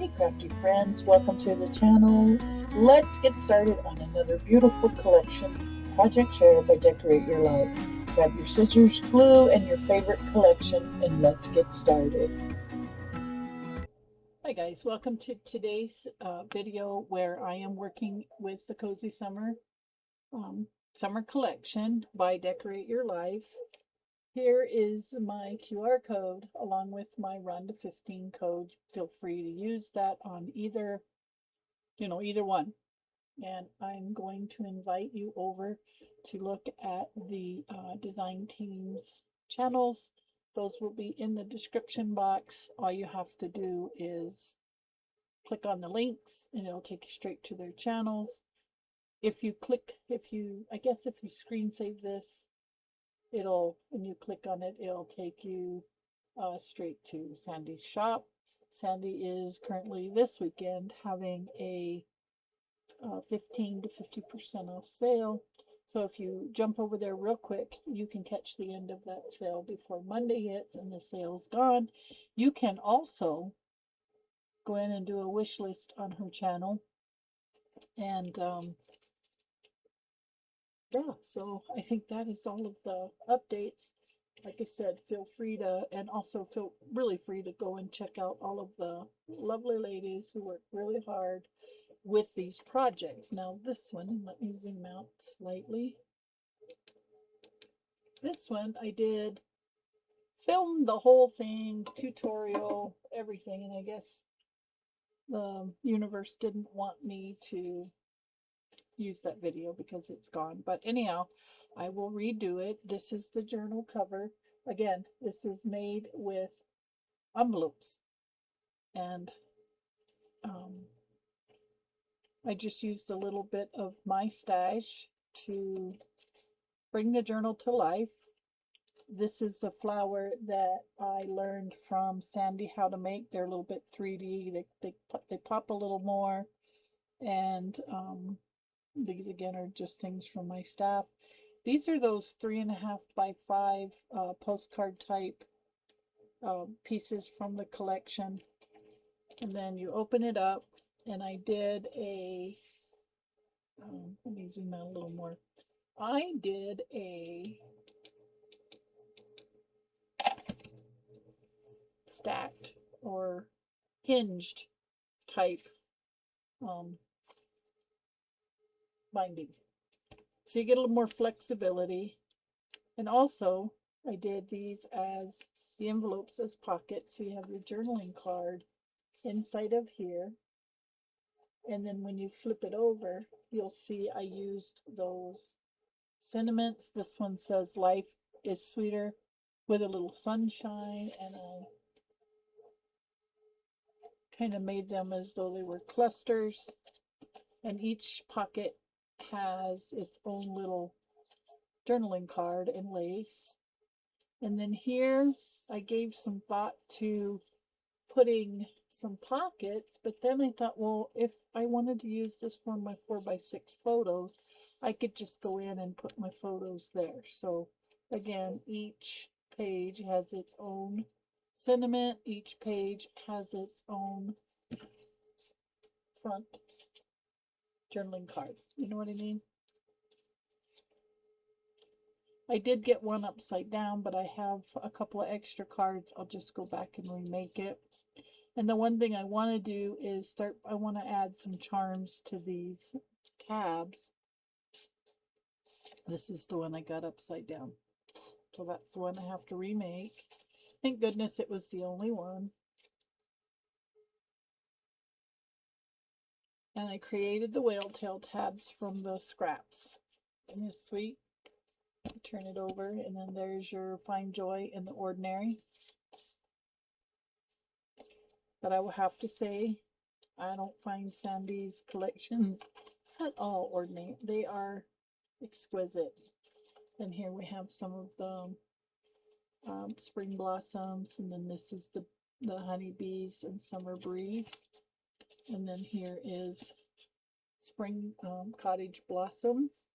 Hey crafty friends, welcome to the channel. Let's get started on another beautiful collection project shared by Decorate Your Life. Grab your scissors, glue, and your favorite collection, and let's get started. Hi guys, welcome to today's video where I am working with the Cozy Summer Summer Collection by Decorate Your Life. Here is my QR code along with my Rhonda 15 code. Feel free to use that on either one. And I'm going to invite you over to look at the design team's channels. Those will be in the description box. All you have to do is click on the links and it'll take you straight to their channels. If you screen save this, when you click on it, it'll take you straight to Sandi's shop. Sandi is currently this weekend having a 15 to 50% off sale. So if you jump over there real quick, you can catch the end of that sale before Monday hits and the sale's gone. You can also go in and do a wish list on her channel. And yeah, so I think that is all of the updates. Like I said, feel really free to go and check out all of the lovely ladies who work really hard with these projects. Now this one, let me zoom out slightly. This one I did film the whole thing, tutorial, everything, and I guess the universe didn't want me to use that video because it's gone. But anyhow, I will redo it. This is the journal cover. Again, this is made with envelopes, and I just used a little bit of my stash to bring the journal to life. This is a flower that I learned from Sandi how to make. They're a little bit 3D. They pop a little more, and these again are just things from my staff. These are those 3.5 by 5 postcard type pieces from the collection. And then you open it up, and I did a, let me zoom out a little more. I did a stacked or hinged type binding. So you get a little more flexibility. And also I did these as the envelopes as pockets. So you have your journaling card inside of here. And then when you flip it over, you'll see I used those sentiments. This one says life is sweeter with a little sunshine, and I kind of made them as though they were clusters. And each pocket has its own little journaling card and lace. And then here I gave some thought to putting some pockets, but then I thought, well, if I wanted to use this for my 4x6 photos, I could just go in and put my photos there. So again, each page has its own sentiment. Each page has its own front journaling card. You know what I mean? I did get one upside down, but I have a couple of extra cards. I'll just go back and remake it. And the one thing I want to do is I want to add some charms to these tabs. This is the one I got upside down. So that's the one I have to remake. Thank goodness it was the only one. And I created the whale tail tabs from the scraps. Isn't this sweet? Turn it over, and then there's your Find Joy in the Ordinary. But I will have to say, I don't find Sandi's collections at all ordinary. They are exquisite. And here we have some of the spring blossoms, and then this is the honeybees and summer breeze. And then here is spring cottage blossoms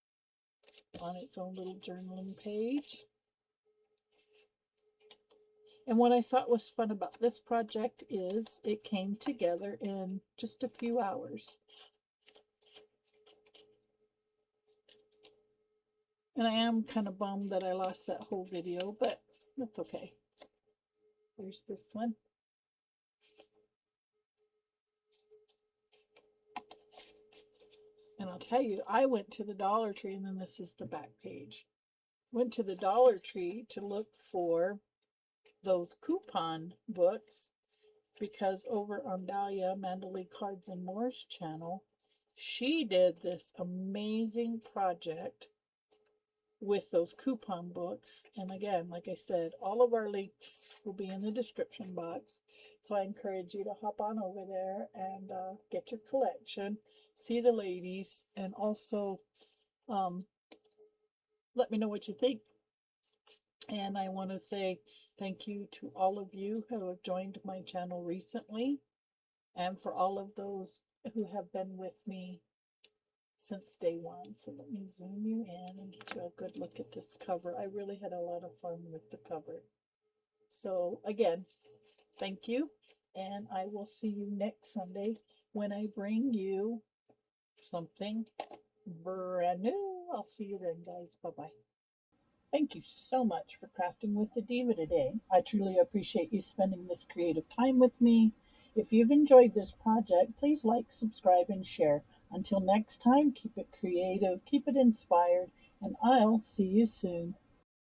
on its own little journaling page. And what I thought was fun about this project is it came together in just a few hours. And I am kind of bummed that I lost that whole video, but that's okay. There's this one. And I'll tell you, I went to the Dollar Tree, and then this is the back page. Went to the Dollar Tree to look for those coupon books because over on Dalia, Mandalee Cards and More's channel, she did this amazing project with those coupon books. And again, like I said, all of our links will be in the description box. So I encourage you to hop on over there and get your collection, see the ladies, and also let me know what you think. And I want to say thank you to all of you who have joined my channel recently, and for all of those who have been with me since day one. So let me zoom you in and get you a good look at this cover. I really had a lot of fun with the cover. So again, thank you, and I will see you next Sunday when I bring you something brand new. I'll see you then, guys. Bye-bye. Thank you so much for crafting with the Diva today. I truly appreciate you spending this creative time with me. If you've enjoyed this project, please like, subscribe, and share. Until next time, keep it creative, keep it inspired, and I'll see you soon.